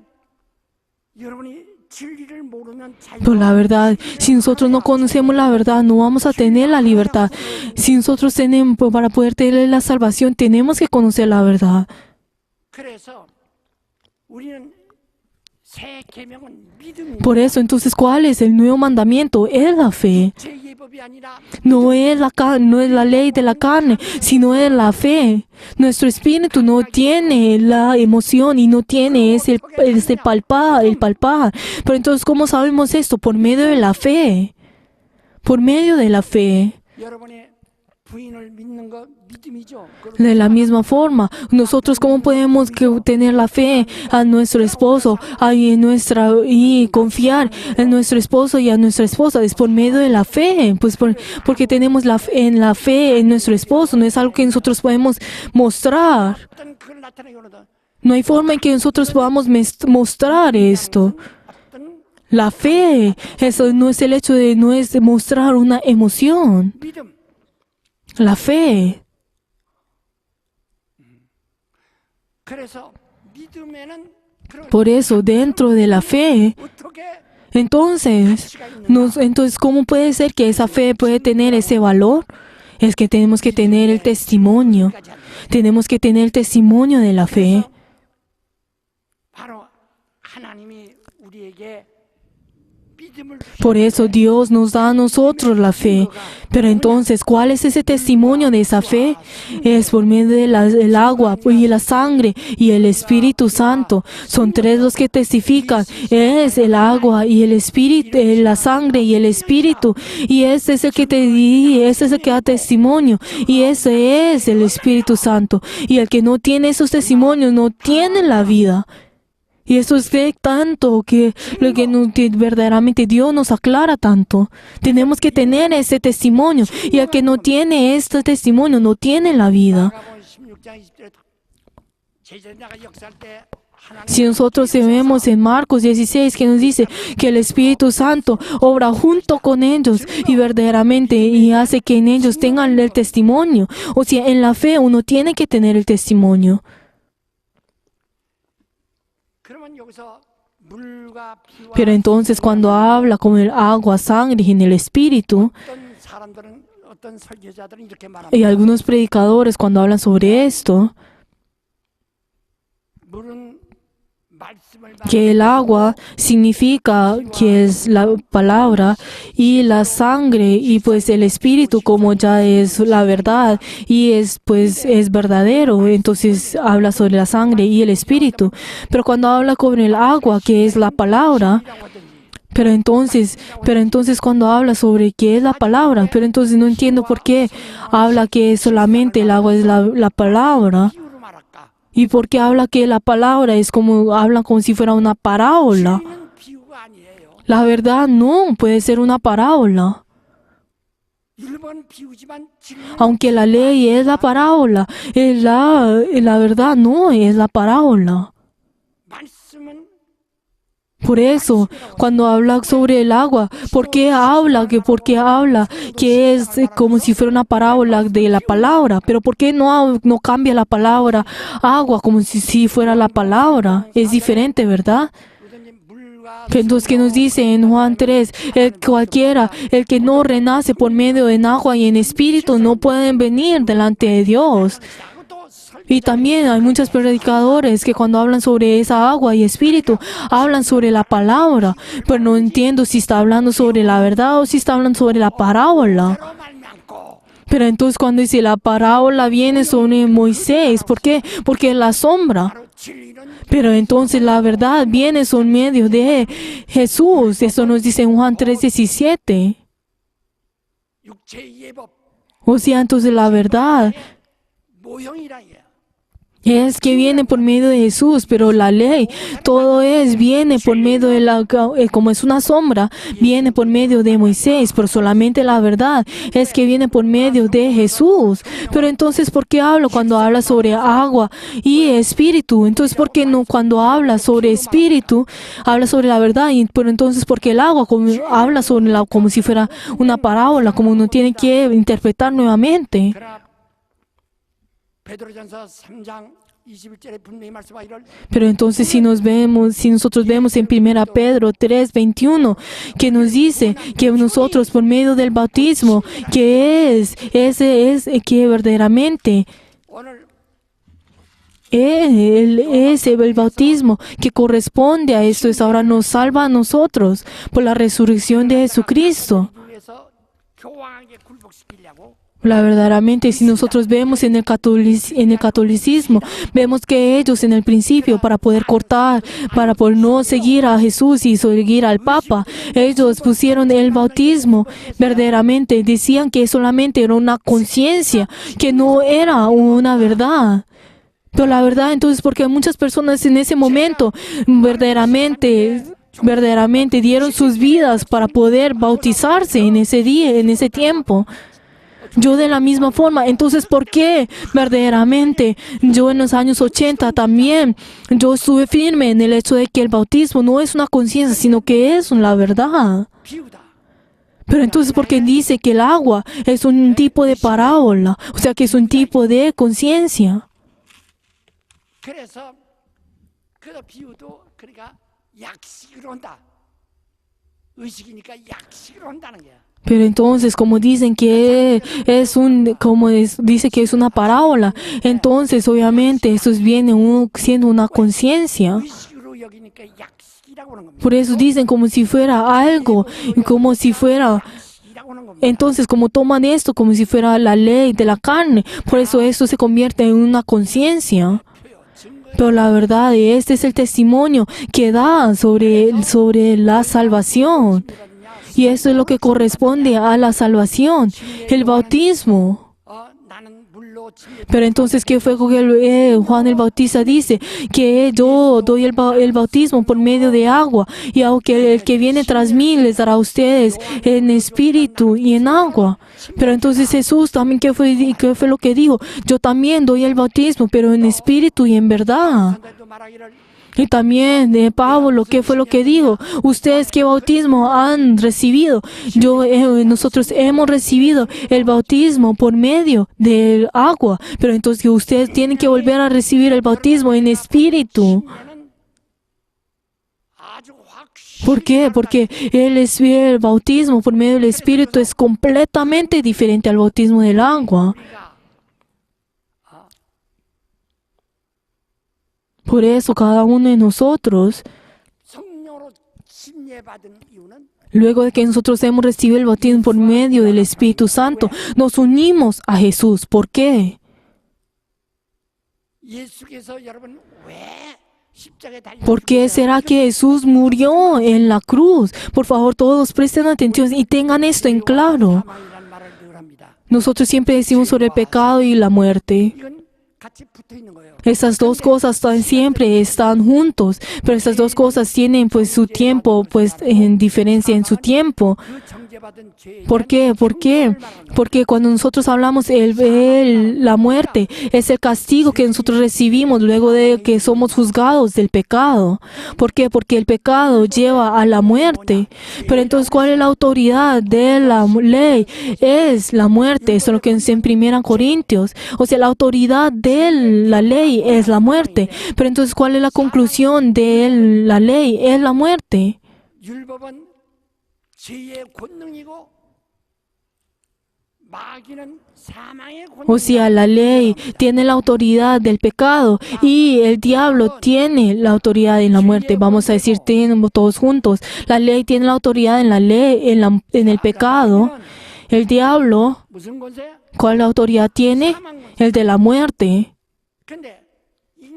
여러분이 진리를 모르면 Pero la verdad, si nosotros no conocemos la verdad, no vamos a tener la libertad. Si nosotros tenemos, para poder tener la salvación, tenemos que conocer la verdad. 그래서 우리는 새 계명은 믿음이 Por eso, entonces, ¿cuál es el nuevo mandamiento? Es la fe. 제 예법이 아니라 No es la ley de la carne, sino es la fe. Nuestro espíritu no tiene la emoción y no tiene ese palpar. Pero entonces, ¿cómo sabemos esto? Por medio de la fe. Por medio de la fe. 여러분의 부인을 믿는 거 믿음이죠. De la misma forma, nosotros cómo podemos tener la fe a nuestro esposo y confiar en nuestro esposo y a nuestra esposa es por medio de la fe, pues porque tenemos la fe en nuestro esposo, no es algo que nosotros podemos mostrar. 어떤 그걸 나타내거든. No hay forma en que nosotros podamos mostrar esto. 어떤 La fe, eso no es el hecho no es demostrar una emoción. 믿음. La fe. 그래서 믿음에는 그런 Por eso, dentro de la fe, 어떻게 entonces, ¿cómo puede ser que esa fe puede tener ese valor? Es que tenemos que tener el testimonio. Tenemos que tener el testimonio de la fe. 바로 하나님이 우리에게 믿음을 Por eso Dios nos da a nosotros la fe. Pero entonces, ¿cuál es ese testimonio de esa fe? Es por medio del agua y la sangre y el Espíritu Santo. Son tres los que testifican. Es el agua y el Espíritu, la sangre y el Espíritu. Y ese es el que te di, ese es el que da testimonio. Y ese es el Espíritu Santo. Y el que no tiene esos testimonios no tiene la vida. Y eso es de tanto que verdaderamente Dios nos aclara tanto. Tenemos que tener ese testimonio. Y el que no tiene este testimonio no tiene la vida. 마가복음 16장 20절에 제자가 역사할 때 하나님 Si nosotros vemos en Marcos 16 que nos dice que el Espíritu Santo obra junto con ellos y verdaderamente y hace que en ellos tengan el testimonio. O sea, en la fe uno tiene que tener el testimonio. 그러면 여기서 물과 피와 Pero entonces cuando habla con el agua, sangre y en el Espíritu, 어떤 사람들은 어떤 설교자들은 이렇게 y 말합니다. algunos predicadores cuando hablan sobre esto, 물은 말씀을 que el agua significa que es la palabra y la sangre y pues el espíritu como ya es la verdad y es verdadero, entonces habla sobre la sangre y el espíritu. Pero cuando habla con el agua que es la palabra, pero entonces cuando habla sobre qué es la palabra, pero entonces no entiendo por qué habla que solamente el agua es la palabra. 비유로 말할까? ¿Y por qué habla que la palabra habla como si fuera una parábola? 진리는 비유가 아니에요. La verdad no puede ser una parábola. 일본 비유지만 진리는 Aunque la ley es la parábola, la verdad no es la parábola. 말씀은 Por eso, cuando habla sobre el agua, ¿por qué habla que es como si fuera una parábola de la palabra? Pero ¿por qué no cambia la palabra agua como si fuera la palabra? Es diferente, ¿verdad? 뭐든지 물과 Entonces, ¿qué nos dice en Juan 3? El que no renace por medio en agua y en espíritu no pueden venir delante de Dios. 하고 또 설 Y también hay muchos predicadores que cuando hablan sobre esa agua y espíritu, hablan sobre la palabra. Pero no entiendo si está hablando sobre la verdad o si está hablando sobre la parábola. 로 말미암고 Pero entonces cuando dice la parábola viene sobre Moisés, ¿por qué? Porque es la sombra. 바로 진리는 Pero entonces la verdad viene por medio de Jesús. Eso nos dice en Juan 3:17. 육체의 예법 O sea, entonces la verdad 모형이라 예. Es que viene por medio de Jesús, pero la ley, todo viene por medio de como es una sombra, viene por medio de Moisés, pero solamente la verdad es que viene por medio de Jesús. Pero entonces, ¿por qué hablo cuando habla sobre agua y espíritu? Entonces, ¿por qué no cuando habla sobre espíritu, habla sobre la verdad? Pero entonces, ¿por qué el agua habla sobre como si fuera una parábola, como uno tiene que interpretar nuevamente? 그러나 베드로전서 3장 21절에 분명히 말씀하기를 Pero entonces si nosotros vemos en 1 Pedro 3:21 que nos dice que nosotros por medio del bautismo que que verdaderamente 오늘 es el bautismo que corresponde a esto, es ahora nos salva a nosotros por la resurrección de Jesucristo. 위해서 교황에게 굴복시키려고 Verdaderamente, si nosotros vemos en el catolicismo, vemos que ellos en el principio, para poder cortar, para poder no seguir a Jesús y seguir al Papa, ellos pusieron el bautismo. Verdaderamente decían que solamente era una conciencia, que no era una verdad. Pero la verdad, entonces, porque muchas personas en ese momento verdaderamente dieron sus vidas para poder bautizarse en ese día, en ese tiempo. Yo de la misma forma, entonces, ¿por qué verdaderamente yo en los años 80 también, yo estuve firme en el hecho de que el bautismo no es una conciencia, sino que es la verdad? 비우다. Pero entonces, ¿por qué dice que el agua es un tipo de parábola? O sea, que es un tipo de conciencia. 그래서 비유도 그러니까 약식으로 온다. 의식이니까 약식으로 온다는 거야. Pero entonces, como dicen que dice que es una parábola, entonces obviamente eso viene siendo una conciencia. 의식으로 여기니까 약식이라고 하는 겁니다. Por eso dicen como si fuera algo, como si fuera. 약식이라고 하는 겁니다. Entonces, como toman esto como si fuera la ley de la carne, por eso esto se convierte en una conciencia. Pero la verdad, este es el testimonio que da sobre la salvación. Y eso es lo que corresponde a la salvación, el bautismo. 나는 물로 Pero entonces, ¿qué fue que Juan el Bautista dice? Que yo doy el bautismo por medio de agua, y aunque el que viene tras mí les dará a ustedes en espíritu y en agua. Pero entonces Jesús también, ¿qué fue lo que dijo? Yo también doy el bautismo, pero en espíritu y en verdad. 선대도 말하기를 Y también de Pablo, ¿qué fue lo que dijo? ¿Ustedes qué bautismo han recibido? Nosotros hemos recibido el bautismo por medio del agua, pero entonces ustedes tienen que volver a recibir el bautismo en espíritu. 아주 확실히 ¿Por qué? Porque el bautismo por medio del espíritu es completamente diferente al bautismo del agua. Por eso cada uno de nosotros, 성령으로 침례받은 이유는 luego de que nosotros hemos recibido el bautismo por medio del Espíritu Santo, nos unimos a Jesús. ¿Por qué? 예수께서 여러분 왜 십자가에 달려 ¿Por qué será que Jesús murió en la cruz? Por favor, todos presten atención y tengan esto en claro. 사망이라는 말을 늘 합니다. Nosotros siempre decimos sobre el pecado y la muerte. 이건 같이 붙어 있는 거예요. Estas dos cosas siempre están juntos, pero estas dos cosas tienen pues su tiempo, pues en diferencia en su tiempo. 그 정죄받은 죄에 ¿Por qué? ¿Por qué? Porque cuando nosotros hablamos la muerte es el castigo que nosotros recibimos luego de que somos juzgados del pecado. ¿Por qué? Porque el pecado lleva a la muerte. Pero entonces, ¿cuál es la autoridad de la ley? Es la muerte. Eso es lo que dice en 1 Corintios. O sea, la autoridad de la ley es la muerte. Pero entonces, ¿cuál es la conclusión de la ley? Es la muerte. 율법은 죄의 권능이고 마귀는 사망의 O sea, 권능이다. la ley tiene la autoridad del pecado y el diablo tiene la autoridad en la muerte. Vamos a decir todos juntos. La ley tiene la autoridad en la ley, en el pecado. El diablo, 무슨 권세? ¿cuál autoridad tiene? El de la muerte. 근데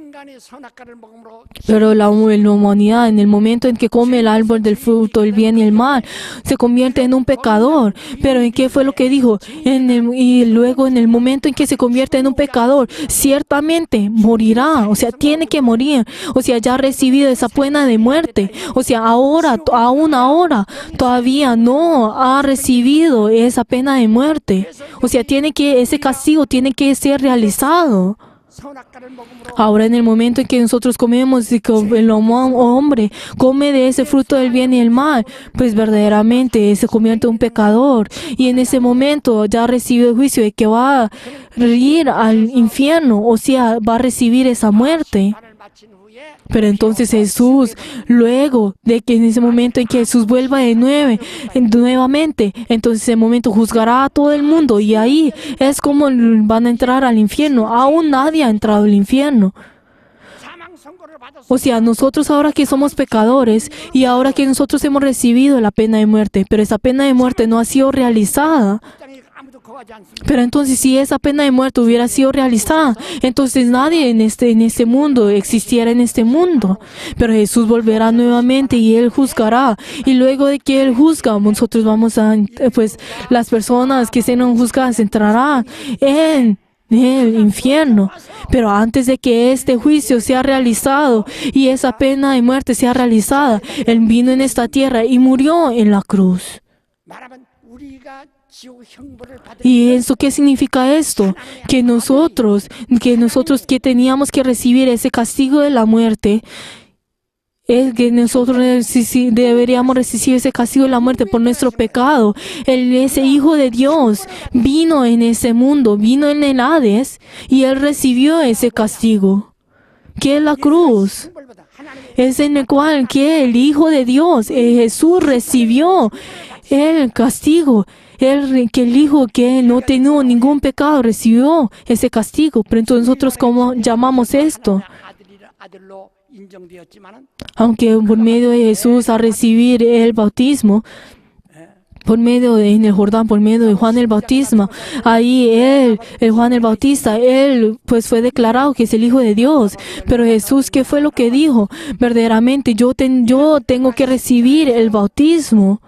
인간이 선악과를 먹음으로 Pero la humanidad, en el momento en que come el árbol del fruto, el bien y el mal, se convierte en un pecador. Pero ¿en qué fue lo que dijo? Y luego en el momento en que se convierte en un pecador, ciertamente morirá. O sea, tiene que morir. O sea, ya ha recibido esa pena de muerte. O sea, ahora, aún ahora, todavía no ha recibido esa pena de muerte. O sea, ese castigo tiene que ser realizado. 선악과를 먹음으로 Ahora en el momento en que nosotros comemos y que el hombre come de ese fruto del bien y el mal, pues verdaderamente se convierte en un pecador. Y en ese momento ya recibe el juicio de que va a ir al infierno, o sea, va a recibir esa muerte. 판을 마친 후에 Pero entonces Jesús, luego de que en ese momento en que Jesús vuelva nuevamente, entonces en ese momento juzgará a todo el mundo y ahí es como van a entrar al infierno. Aún nadie ha entrado al infierno. 사망 선고를 받았어. O sea, nosotros ahora que somos pecadores y ahora que nosotros hemos recibido la pena de muerte, pero esa pena de muerte no ha sido realizada. 땅에 아무도 거하지 않습니다. Pero entonces si esa pena de muerte hubiera sido realizada, entonces nadie en este mundo existiera en este mundo. Pero Jesús volverá nuevamente y Él juzgará. Y luego de que Él juzga, nosotros vamos a, pues las personas que serán juzgadas entrarán en el infierno. Pero antes de que este juicio sea realizado y esa pena de muerte sea realizada, Él vino en esta tierra y murió en la cruz. 말하면 우리가 지옥 형벌을 받을 ¿Y eso qué significa esto? Que nosotros que teníamos que recibir ese castigo de la muerte, es que nosotros deberíamos recibir ese castigo de la muerte por nuestro pecado. Ese Hijo de Dios vino en ese mundo, vino en el Hades y Él recibió ese castigo. ¿Qué es la cruz? 형벌보다 하나님의 Es en el cual que el Hijo de Dios, Jesús, recibió el castigo. Que el Hijo que no tenía ningún pecado recibió ese castigo. Pero entonces nosotros, ¿cómo llamamos esto? 아들로 인정되었지만은 Aunque por medio de Jesús a recibir el bautismo, en el Jordán, por medio de Juan el Bautista, ahí el Juan el Bautista, él pues fue declarado que es el Hijo de Dios. Pero Jesús, ¿qué fue lo que dijo? Verdaderamente yo tengo que recibir el bautismo.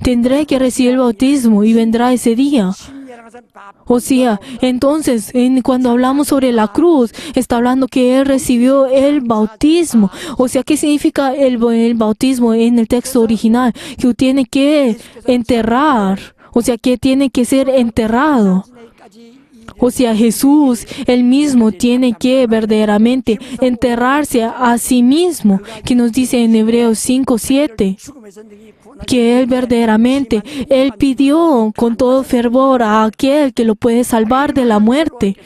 Tendré que recibir el bautismo y vendrá ese día. 신이라는 것은 밥 O sea, entonces, cuando hablamos sobre la cruz, está hablando que Él recibió el bautismo. O sea, ¿qué significa el bautismo en el texto original? Que tiene que enterrar. O sea, que tiene que ser enterrado. 지내기까지 O sea, Jesús, Él mismo, tiene que verdaderamente enterrarse a sí mismo. Que nos dice en Hebreos 5:7. 죽음에서 능히 구원하기 Que Él verdaderamente, Él pidió con todo fervor a aquel que lo puede salvar de la muerte.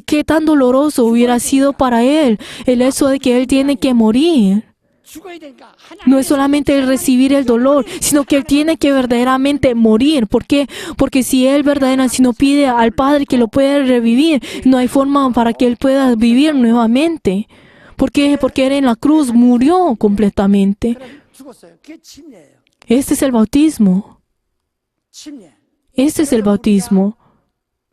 Qué tan doloroso hubiera sido para Él el hecho de que Él tiene que morir. 죽어야 되니까 No es solamente el recibir el dolor, sino que Él tiene que verdaderamente morir. ¿Por qué? Porque si Él verdaderamente, si no pide al Padre que lo pueda revivir, no hay forma para que Él pueda vivir nuevamente. ¿Por qué? Porque Él en la cruz murió completamente. 그럼 죽었어요. 그게 침례예요. Este es el bautismo. 침례. Este es el bautismo.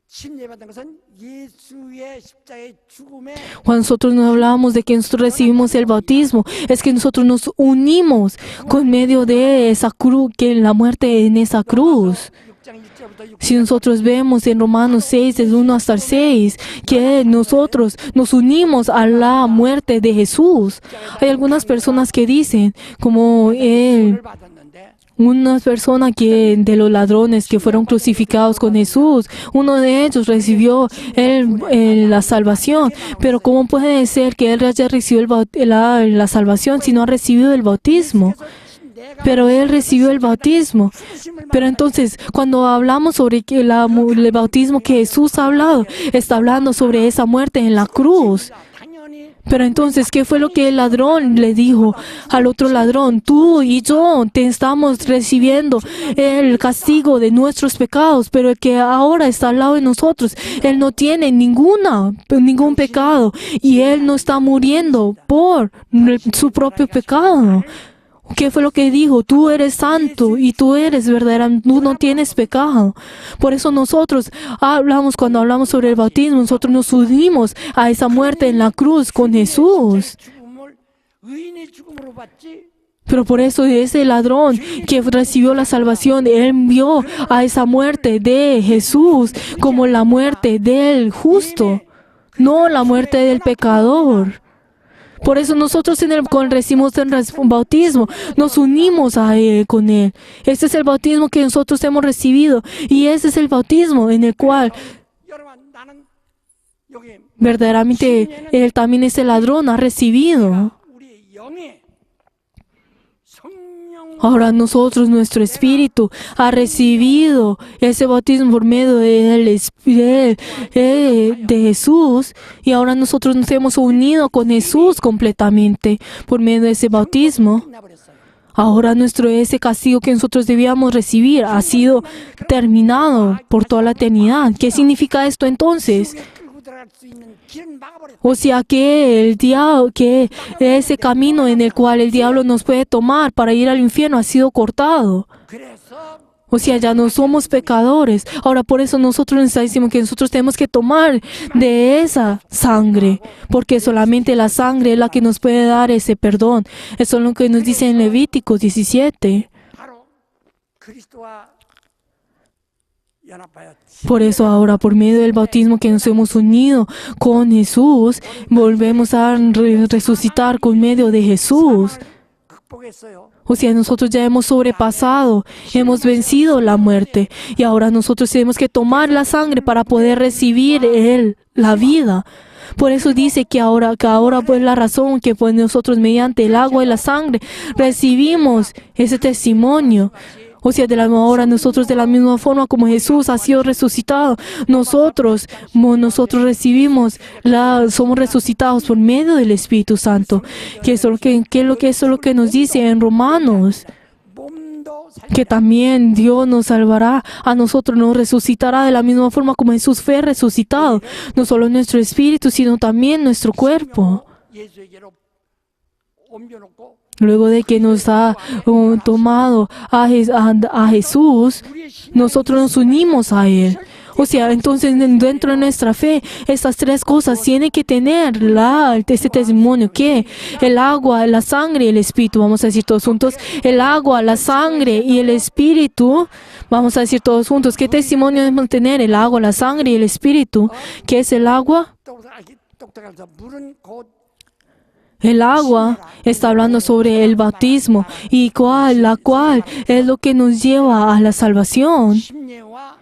침례받은 것은 예수의 십자가의 죽음에 Cuando nosotros nos hablábamos de que nosotros recibimos el bautismo, es que nosotros nos unimos con medio de esa cruz, que la muerte en esa cruz. 6장 1절부터 6절 Si nosotros vemos en Romanos 6, del 1 hasta el 6, que nosotros nos unimos a la muerte de Jesús. Hay algunas personas que dicen, como 을 받았는데 una persona de los ladrones que fueron crucificados con Jesús, uno de ellos recibió la salvación. Pero ¿cómo puede ser que él haya recibido la salvación si no ha recibido el bautismo? Pero él recibió el bautismo. Pero entonces, cuando hablamos sobre el bautismo que Jesús ha hablado, está hablando sobre esa muerte en la cruz. 당연히 Pero entonces, ¿qué fue lo que el ladrón le dijo al otro ladrón? Tú y yo te estamos recibiendo el castigo de nuestros pecados, pero el que ahora está al lado de nosotros, él no tiene ningún pecado y él no está muriendo por su propio pecado. ¿Qué fue lo que dijo? Tú eres santo y tú eres verdadera, tú no tienes pecado. Por eso nosotros cuando hablamos sobre el bautismo, nosotros nos unimos a esa muerte en la cruz con Jesús. 죽음을 의인의 죽음으로 받지. Pero por eso ese ladrón que recibió la salvación, él vio a esa muerte de Jesús como la muerte del justo, no la muerte del pecador. Por eso nosotros cuando recibimos el bautismo, nos unimos a Él, con Él. Este es el bautismo que nosotros hemos recibido y ese es el bautismo en el cual 여러분, 나는 여기 verdaderamente Él también, ese ladrón, ha recibido. 우리 영의 성령 Ahora nosotros, nuestro espíritu, ha recibido ese bautismo por medio de Jesús. Y ahora nosotros nos hemos unido con Jesús completamente por medio de ese bautismo. 끝나버렸어요. Ahora ese castigo que nosotros debíamos recibir ha sido terminado por toda la eternidad. ¿Qué significa esto entonces? 끌고 들어갈 수 있는 길은 막아버렸어요. O sea que ese camino en el cual el diablo nos puede tomar para ir al infierno ha sido cortado. 그래서 O sea, ya no somos pecadores. Ahora por eso nosotros nos está diciendo que nosotros tenemos que tomar de esa sangre, porque solamente la sangre es la que nos puede dar ese perdón. Eso es lo que nos dice en Levíticos 17. 바로 그리스도와 연합하여 Por eso ahora, por medio del bautismo que nos hemos unido con Jesús, volvemos a resucitar con medio de Jesús. 극복했어요. O sea, nosotros ya hemos sobrepasado, hemos vencido la muerte y ahora nosotros tenemos que tomar la sangre para poder recibir la vida. Por eso dice que ahora pues la razón que pues nosotros mediante el agua y la sangre recibimos ese testimonio. O sea, ahora nosotros de la misma forma como Jesús ha sido resucitado, nosotros recibimos, somos resucitados por medio del Espíritu Santo. Eso es lo que nos dice en Romanos, 몸도 que también Dios nos salvará, a nosotros nos resucitará de la misma forma como Jesús fue resucitado, no solo nuestro espíritu, sino también nuestro cuerpo. 예수에게로 옮겨놓고 Luego de que nos ha tomado a Jesús, nosotros nos unimos a Él. O sea, entonces dentro de nuestra fe, estas tres cosas tienen que tener ese testimonio, que el agua, la sangre y el espíritu. Vamos a decir todos juntos, el agua, la sangre y el espíritu. Vamos a decir todos juntos, ¿qué testimonio debemos tener? El agua, la sangre y el espíritu. ¿Qué es el agua? 똑똑해서 물은 곧 El agua está hablando sobre el bautismo y la cual es lo que nos lleva a la salvación. 심령과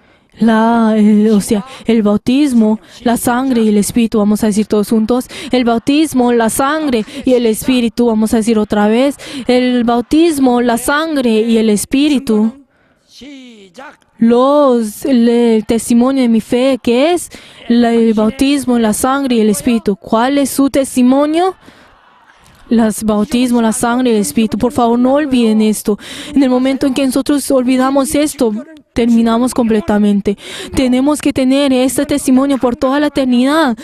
O sea, el bautismo, la sangre y el espíritu. Vamos a decir todos juntos. El bautismo, la sangre y el espíritu. Vamos a decir otra vez. El bautismo, la sangre y el espíritu. 시작. El testimonio de mi fe, que es el bautismo, la sangre y el espíritu. ¿Cuál es su testimonio? Los bautismos, la sangre y el espíritu. Por favor, no olviden esto. En el momento en que nosotros olvidamos esto, terminamos completamente. Tenemos que tener este testimonio por toda la eternidad.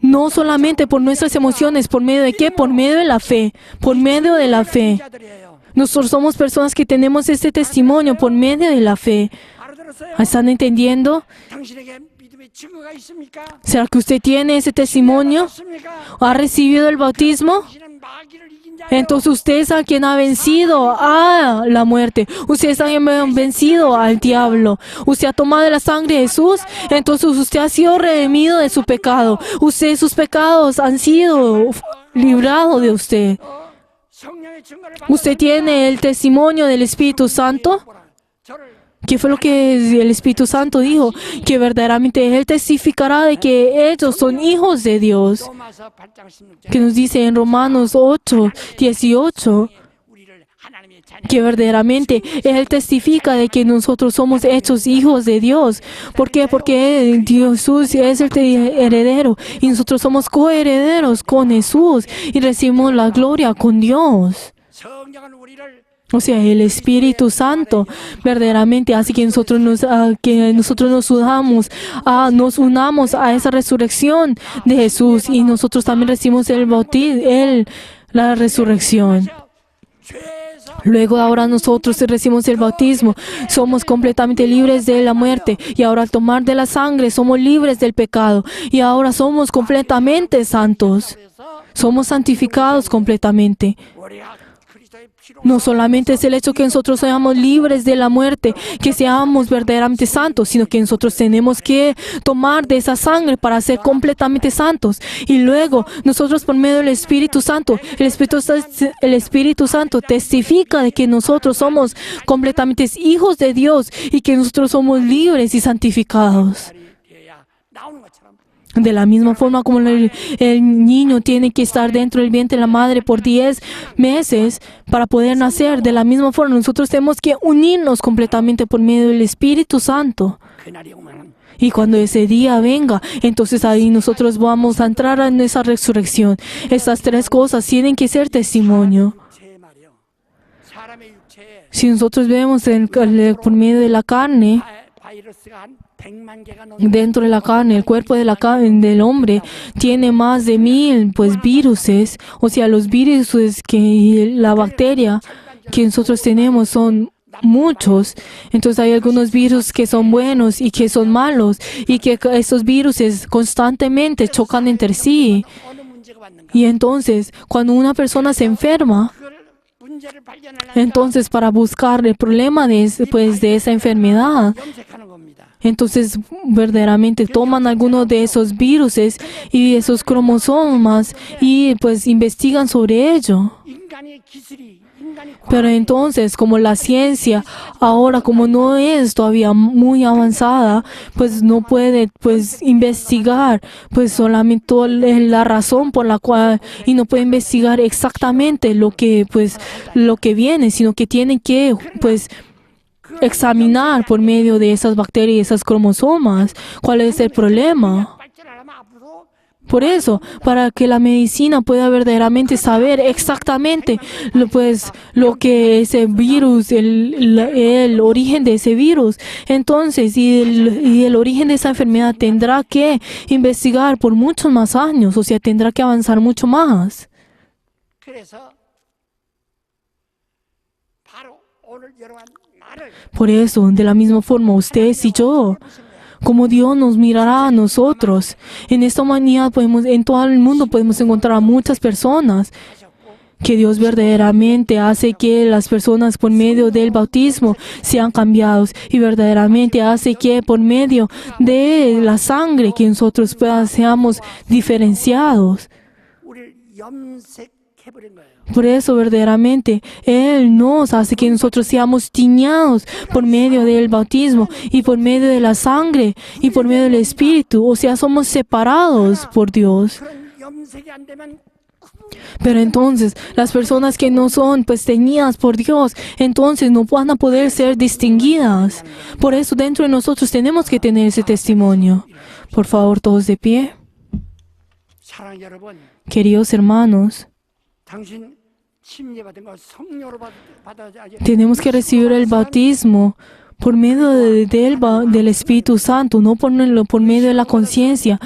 No solamente por nuestras emociones. ¿Por medio de qué? Por medio de la fe. Por medio de la fe. 자들이에요. Nosotros somos personas que tenemos este testimonio por medio de la fe. 알아들었어요? ¿Están entendiendo? 당신에게 믿음의 증거가 있습니까? ¿Será que usted tiene ese testimonio? 없습니까? ¿Ha recibido el bautismo? 당신은 마귀를 이긴 자예요. Entonces usted es a quien ha vencido a la muerte. Usted es a quien ha vencido al diablo. Usted ha tomado la sangre de Jesús. Entonces usted ha sido redimido de su pecado. Sus pecados han sido librados de usted. 성령의 증거를 Usted tiene el testimonio del Espíritu Santo. 저를 ¿Qué fue lo que el Espíritu Santo dijo? Que verdaderamente Él testificará de que ellos son hijos de Dios. 로마서 8장 16절 Que nos dice en Romanos 8, 18. 우리를 하나님의 자녀 Que verdaderamente Él testifica de que nosotros somos hechos hijos de Dios. ¿Por qué? Porque Jesús es el heredero y nosotros somos coherederos con Jesús y recibimos la gloria con Dios. 성령은 우리를 O sea, el Espíritu Santo verdaderamente hace que nosotros nos unamos a esa resurrección de Jesús y nosotros también recibimos el bautismo, la resurrección. 죄에서 Luego ahora nosotros recibimos el bautismo, somos completamente libres de la muerte y ahora al tomar de la sangre somos libres del pecado y ahora somos completamente santos, somos santificados completamente. 우리가 그리스도의 피로 No solamente es el hecho que nosotros seamos libres de la muerte, que seamos verdaderamente santos, sino que nosotros tenemos que tomar de esa sangre para ser completamente santos. Y luego nosotros por medio del Espíritu Santo, el Espíritu Santo testifica de que nosotros somos completamente hijos de Dios y que nosotros somos libres y santificados. 되어야 나오는 것처럼 De la misma forma como el niño tiene que estar dentro del vientre de la madre por 10 meses para poder nacer, de la misma forma nosotros tenemos que unirnos completamente por medio del Espíritu Santo. 그날이 오면은 Y cuando ese día venga, entonces ahí nosotros vamos a entrar en esa resurrección. Estas tres cosas tienen que ser testimonio. 제 말이요. 사람의 육체에 Si nosotros vemos por medio de la carne, 바이러스가 한 100만 개가 넘는 dentro de la carne, el cuerpo de la del hombre tiene más de 1000 viruses, o sea, los virus que la bacteria que nosotros tenemos son muchos. Entonces hay algunos virus que son buenos y que son malos y que esos virus constantemente chocan entre sí. 어느 문제가 왔는가? Y entonces, cuando una persona se enferma, 그걸 문제를 발견하려니까 entonces para buscar el problema de esa enfermedad, 염색하는 겁니다. entonces verdaderamente toman algunos de esos virus y esos cromosomas y pues investigan sobre ello. 인간의 기술이 인간이 Pero entonces, como la ciencia ahora como no es todavía muy avanzada, pues no puede pues investigar pues solamente la razón por la cual y no puede investigar exactamente lo que viene, sino que tienen que pues examinar por medio de esas bacterias, esas cromosomas, cuál es el problema. 발전하려면 앞으로 Por eso, para que la medicina pueda verdaderamente saber exactamente lo que ese virus, el origen de ese virus, entonces, y el origen de esa enfermedad tendrá que investigar por muchos más años, o sea, tendrá que avanzar mucho más. 그래서 바로 오늘 여러분 나를 Por eso, de la misma forma, ustedes y yo, como Dios nos mirará a nosotros. En esta humanidad en todo el mundo podemos encontrar a muchas personas que Dios verdaderamente hace que las personas por medio del bautismo sean cambiados y verdaderamente hace que por medio de la sangre que nosotros seamos diferenciados. 우리를 염색해버린 거예요. Por eso verdaderamente Él nos hace que nosotros seamos tiñados por medio del bautismo y por medio de la sangre y por medio del Espíritu. O sea, somos separados por Dios. 그런 염색이 안 되면 Pero entonces, las personas que no son pues teñidas por Dios, entonces no van a poder ser distinguidas. Por eso dentro de nosotros tenemos que tener ese testimonio. Por favor, todos de pie. 사랑 여러분, Queridos hermanos, 당신 침례받은 거 성령으로 받아야지. tenemos que recibir el bautismo por medio del Espíritu Santo, no por medio de la conciencia.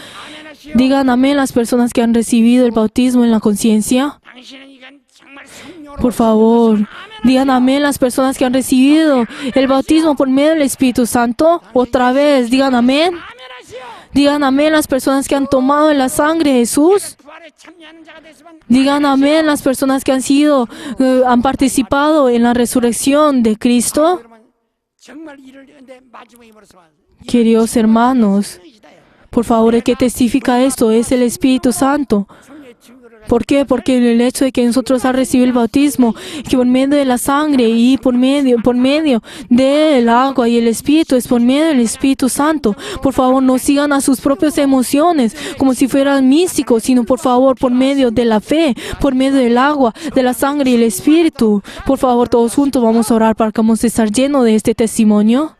Digan amén las personas que han recibido el bautismo en la conciencia. 당신은 이건 정말 성령으로 Por favor, digan amén las personas que han recibido el bautismo por medio del Espíritu Santo. Otra vez, digan amén. 아멘하시오. Digan amén las personas que han tomado en la sangre de Jesús. 부활에 참여하는 자가 됐으면 Digan amén las personas que han participado en la resurrección de Cristo. 여러분 정말 이를 근데 마지막에 벌써 Queridos hermanos, por favor, el que testifica esto es el Espíritu Santo. 성령의 증거를 ¿Por qué? Porque el hecho de que nosotros hemos recibido el bautismo, que por medio de la sangre y por medio del agua y el Espíritu, es por medio del Espíritu Santo. Por favor, no sigan a sus propias emociones como si fueran místicos, sino por favor, por medio de la fe, por medio del agua, de la sangre y el Espíritu. Por favor, todos juntos vamos a orar para que vamos a estar llenos de este testimonio.